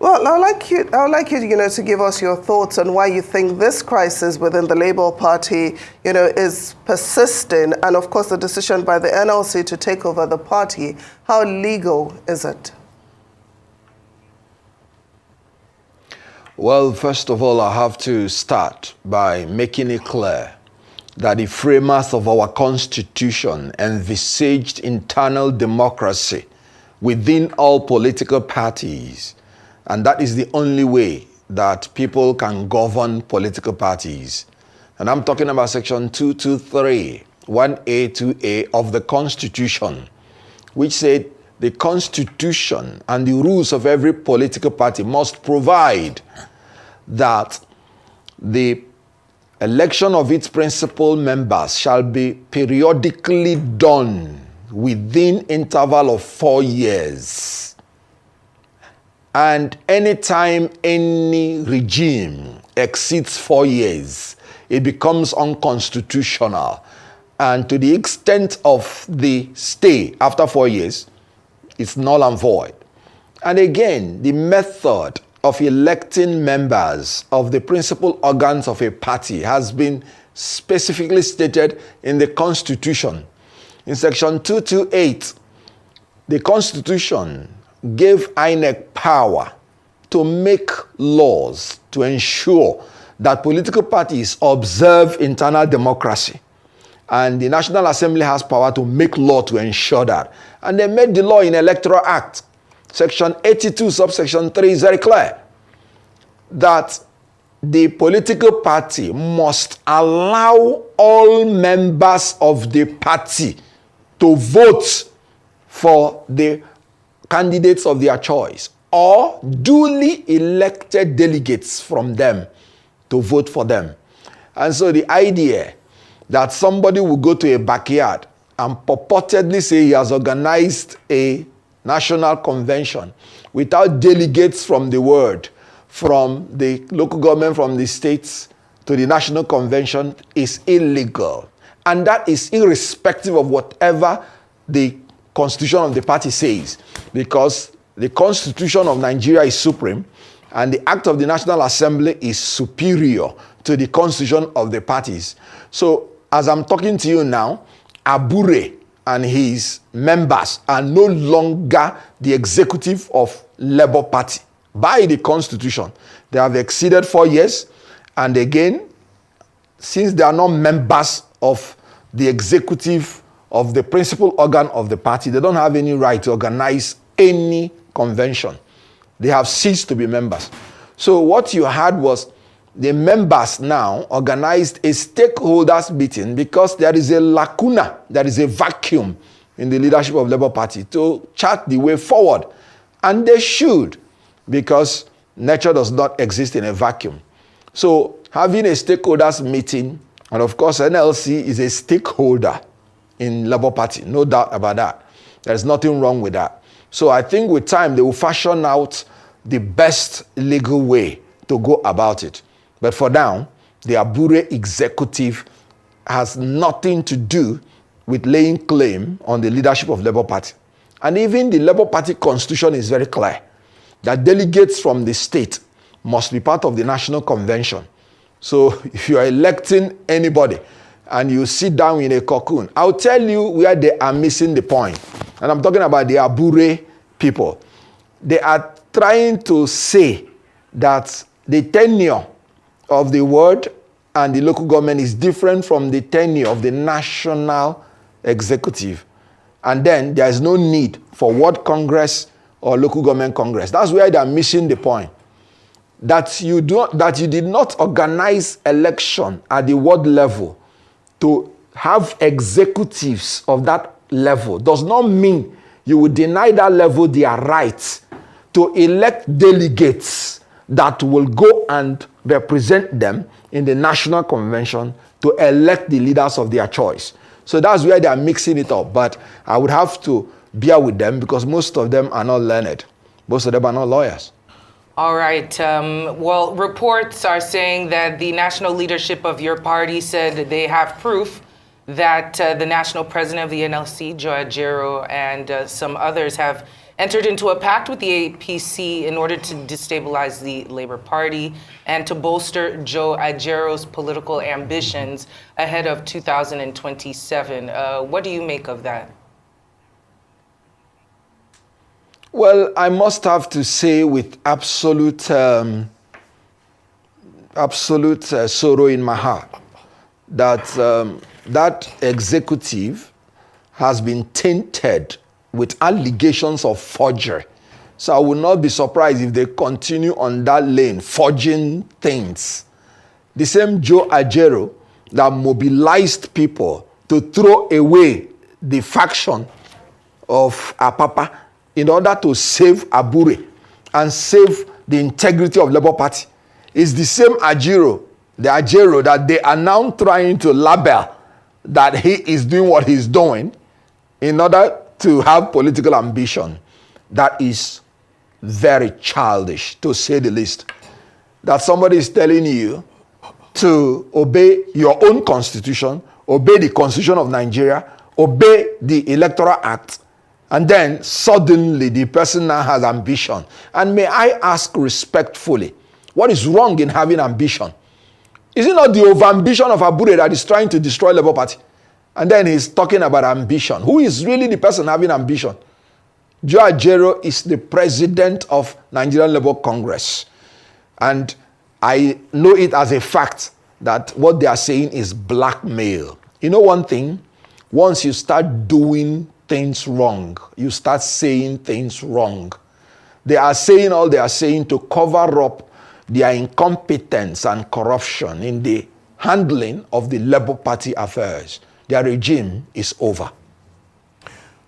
Well, I would like you, to give us your thoughts on why you think this crisis within the Labour Party, is persisting, and of course the decision by the NLC to take over the party. How legal is it? Well, first of all, I have to start by making it clear that the framers of our Constitution envisaged internal democracy within all political parties. And that is the only way that people can govern political parties. And I'm talking about Section 223, 1A, 2A of the Constitution, which said the Constitution and the rules of every political party must provide that the election of its principal members shall be periodically done within interval of 4 years. And anytime any regime exceeds 4 years, it becomes unconstitutional. And to the extent of the stay after 4 years, it's null and void. And again, the method of electing members of the principal organs of a party has been specifically stated in the Constitution. In Section 228, the Constitution gave INEC power to make laws to ensure that political parties observe internal democracy. And the National Assembly has power to make law to ensure that. And they made the law in Electoral Act. Section 82, subsection 3 is very clear that the political party must allow all members of the party to vote for the candidates of their choice or duly elected delegates from them to vote for them. And so the idea that somebody will go to a backyard and purportedly say he has organized a national convention without delegates from the world, from the local government, from the states to the national convention is illegal. And that is irrespective of whatever the constitution of the party says, because the Constitution of Nigeria is supreme and the Act of the National Assembly is superior to the constitution of the parties. So as I'm talking to you now, Abure and his members are no longer the executive of Labour Party. By the Constitution, they have exceeded 4 years, and again, since they are not members of the executive of the principal organ of the party, they don't have any right to organize any convention. They have ceased to be members. So what you had was the members now organized a stakeholders meeting because there is a lacuna, there is a vacuum in the leadership of Labour Party to chart the way forward. And they should, because nature does not exist in a vacuum. So having a stakeholders meeting, and of course NLC is a stakeholder in Labour Party, no doubt about that. There's nothing wrong with that. So I think with time they will fashion out the best legal way to go about it. But for now, the Abure executive has nothing to do with laying claim on the leadership of Labour Party. And even the Labour Party constitution is very clear that delegates from the state must be part of the national convention. So if you are electing anybody and you sit down in a cocoon, I'll tell you where they are missing the point. And I'm talking about the Abure people. They are trying to say that the tenure of the ward and the local government is different from the tenure of the national executive. And then there is no need for ward congress or local government congress. That's where they are missing the point. That you did not organize election at the ward level to have executives of that level does not mean you will deny that level their right to elect delegates that will go and represent them in the national convention to elect the leaders of their choice. So that's where they are mixing it up. But I would have to bear with them because most of them are not learned. Most of them are not lawyers. All right. Well, reports are saying that the national leadership of your party said they have proof that the national president of the NLC, Joe Ajero, and some others have entered into a pact with the APC in order to destabilize the Labour Party and to bolster Joe Ajaro's political ambitions ahead of 2027. What do you make of that? Well, I must have to say with absolute sorrow in my heart that that executive has been tainted with allegations of forgery. So I will not be surprised if they continue on that lane, forging things. The same Joe Ajero that mobilized people to throw away the faction of Apapa in order to save Abure and save the integrity of Labour Party is the same Ajero, the Ajero that they are now trying to label that he is doing what he's doing in order to have political ambition. That is very childish, to say the least. That somebody is telling you to obey your own constitution, obey the Constitution of Nigeria, obey the Electoral Act, and then suddenly the person now has ambition. And may I ask respectfully, what is wrong in having ambition? Is it not the over-ambition of Abure that is trying to destroy Labour Party? And then he's talking about ambition. Who is really the person having ambition? Joe Ajero is the president of Nigerian Labour Congress. And I know it as a fact that what they are saying is blackmail. You know one thing? Once you start doing things wrong, you start saying things wrong. They are saying all they are saying to cover up their incompetence and corruption in the handling of the Labour Party affairs. Their regime is over.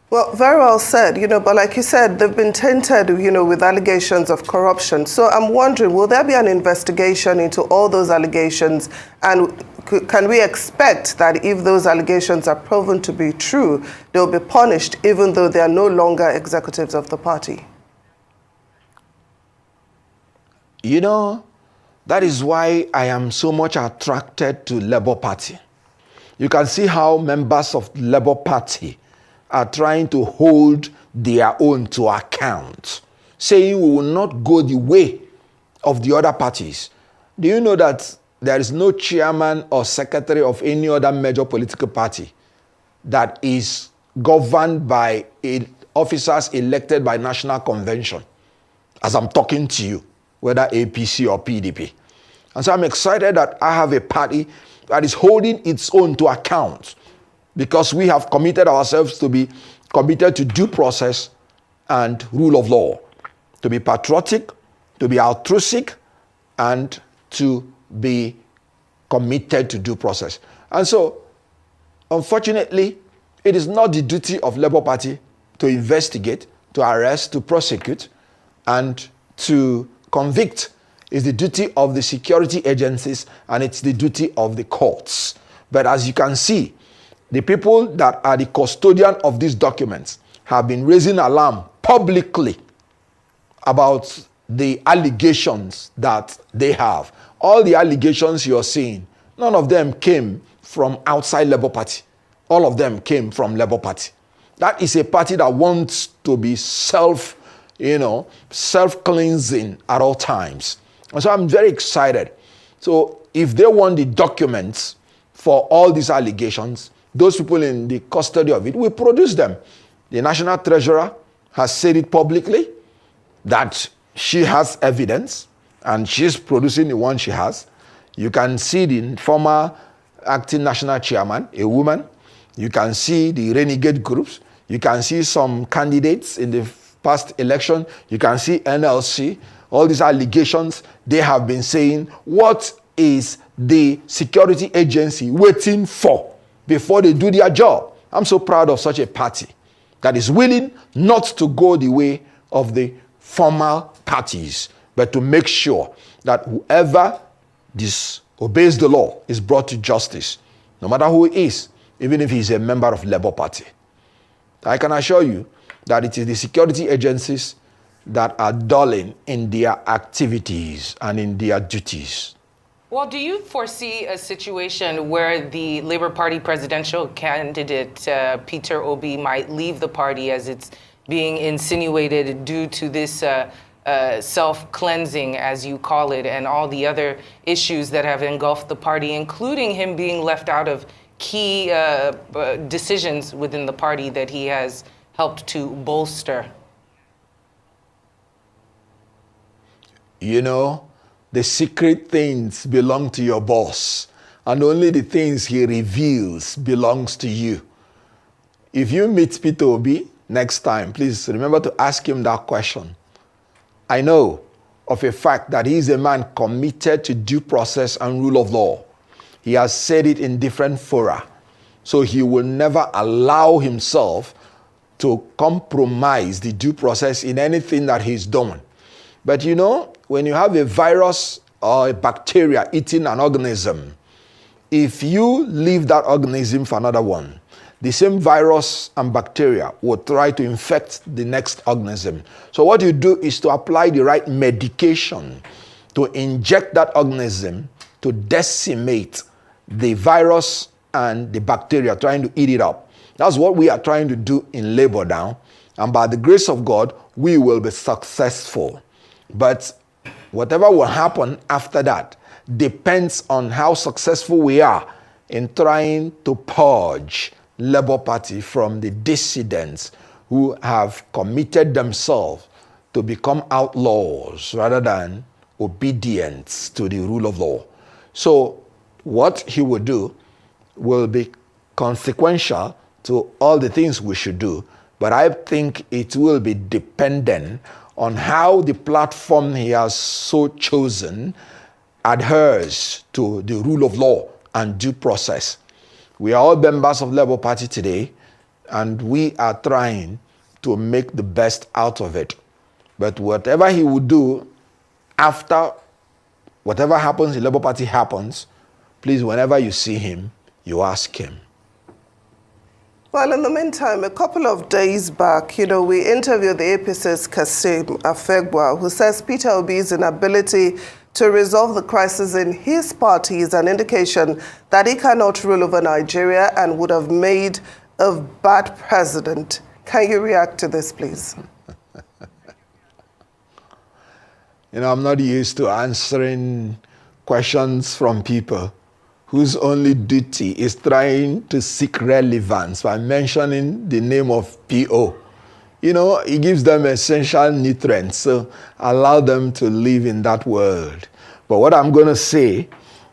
Well, very well said, but like you said, they've been tainted, with allegations of corruption. So I'm wondering, will there be an investigation into all those allegations? And can we expect that if those allegations are proven to be true, they'll be punished even though they are no longer executives of the party? That is why I am so much attracted to Labour Party. You can see how members of the Labour Party are trying to hold their own to account, saying we will not go the way of the other parties. Do you know that there is no chairman or secretary of any other major political party that is governed by officers elected by National Convention, as I'm talking to you, whether APC or PDP? And so I'm excited that I have a party that is holding its own to account, because we have committed ourselves to be committed to due process and rule of law, to be patriotic, to be altruistic, and to be committed to due process. And so, unfortunately, it is not the duty of Labour Party to investigate, to arrest, to prosecute, and to convict. It's the duty of the security agencies, and it's the duty of the courts. But as you can see, the people that are the custodian of these documents have been raising alarm publicly about the allegations that they have. All the allegations you're seeing, none of them came from outside Labour Party. All of them came from Labour Party. That is a party that wants to be self-cleansing at all times. And so I'm very excited. So if they want the documents for all these allegations, those people in the custody of it will produce them. The National Treasurer has said it publicly that she has evidence and she's producing the one she has. You can see the former acting national chairman, a woman. You can see the renegade groups. You can see some candidates in the past election. You can see NLC. All these allegations, they have been saying, what is the security agency waiting for before they do their job? I'm so proud of such a party that is willing not to go the way of the formal parties, but to make sure that whoever disobeys the law is brought to justice, no matter who he is, even if he's a member of Labour Party. I can assure you that it is the security agencies that are dulling in their activities and in their duties. Well, do you foresee a situation where the Labour Party presidential candidate, Peter Obi, might leave the party as it's being insinuated due to this self-cleansing, as you call it, and all the other issues that have engulfed the party, including him being left out of key decisions within the party that he has helped to bolster? You know, the secret things belong to your boss, and only the things he reveals belongs to you. If you meet Peter Obi next time, please remember to ask him that question. I know of a fact that he is a man committed to due process and rule of law. He has said it in different fora. So he will never allow himself to compromise the due process in anything that he's doing. But you know, when you have a virus or a bacteria eating an organism, if you leave that organism for another one, the same virus and bacteria will try to infect the next organism. So what you do is to apply the right medication to inject that organism to decimate the virus and the bacteria trying to eat it up. That's what we are trying to do in Labour now. And by the grace of God, we will be successful. But whatever will happen after that depends on how successful we are in trying to purge Labour Party from the dissidents who have committed themselves to become outlaws rather than obedient to the rule of law. So what he will do will be consequential to all the things we should do, but I think it will be dependent on how the platform he has so chosen adheres to the rule of law and due process. We are all members of Labour Party today, and we are trying to make the best out of it. But whatever he will do after whatever happens in Labour Party happens, please, whenever you see him, you ask him. Well, in the meantime, a couple of days back, we interviewed the APC's Kasim Afegwa, who says Peter Obi's inability to resolve the crisis in his party is an indication that he cannot rule over Nigeria and would have made a bad president. Can you react to this, please? I'm not used to answering questions from people whose only duty is trying to seek relevance by mentioning the name of P.O. It gives them essential nutrients, so allow them to live in that world. But what I'm going to say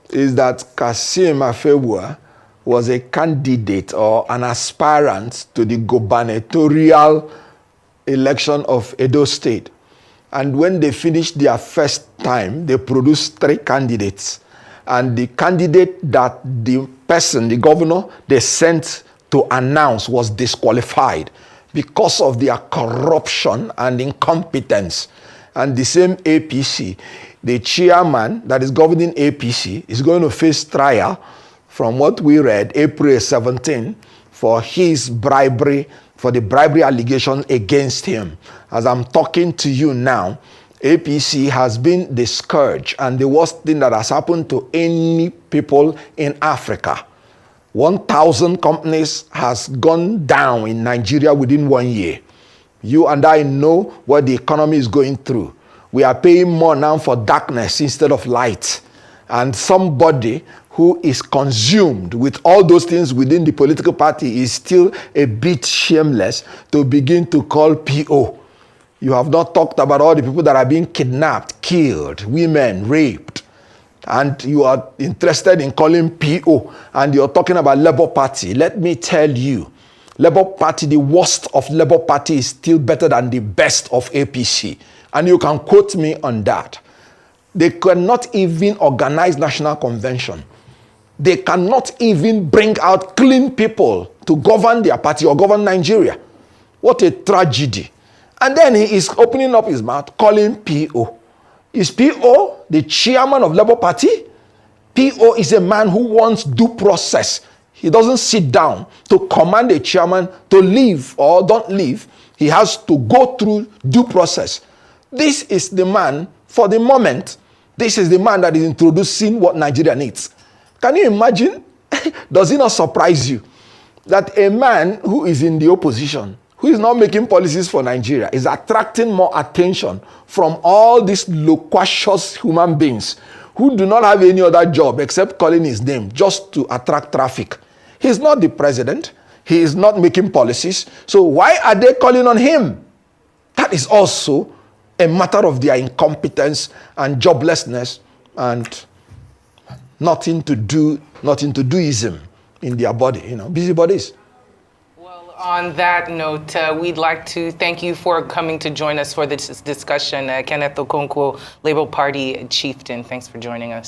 is that Kasim Afegwa was a candidate or an aspirant to the gubernatorial election of Edo State. And when they finished their first time, they produced 3 candidates. And the candidate that the governor, they sent to announce was disqualified because of their corruption and incompetence. And the same APC, the chairman that is governing APC, is going to face trial from what we read, April 17, for his bribery, for the bribery allegation against him. As I'm talking to you now, APC has been the scourge and the worst thing that has happened to any people in Africa. 1,000 companies has gone down in Nigeria within 1 year. You and I know what the economy is going through. We are paying more now for darkness instead of light. And somebody who is consumed with all those things within the political party is still a bit shameless to begin to call P.O. You have not talked about all the people that are being kidnapped, killed, women raped. And you are interested in calling P.O. and you're talking about Labour Party. Let me tell you, Labour Party, the worst of Labour Party is still better than the best of APC. And you can quote me on that. They cannot even organize national convention. They cannot even bring out clean people to govern their party or govern Nigeria. What a tragedy. And then he is opening up his mouth, calling P.O. Is P.O. the chairman of Labour Party? P.O. is a man who wants due process. He doesn't sit down to command a chairman to leave or don't leave. He has to go through due process. This is the man, for the moment, this is the man that is introducing what Nigeria needs. Can you imagine? Does it not surprise you that a man who is in the opposition, who is not making policies for Nigeria, is attracting more attention from all these loquacious human beings who do not have any other job except calling his name just to attract traffic. He's not the president. He is not making policies. So why are they calling on him? That is also a matter of their incompetence and joblessness and nothing to doism in their body, busybodies. Well, on that note, we'd like to thank you for coming to join us for this discussion. Kenneth Okonkwo, Labour Party chieftain, thanks for joining us.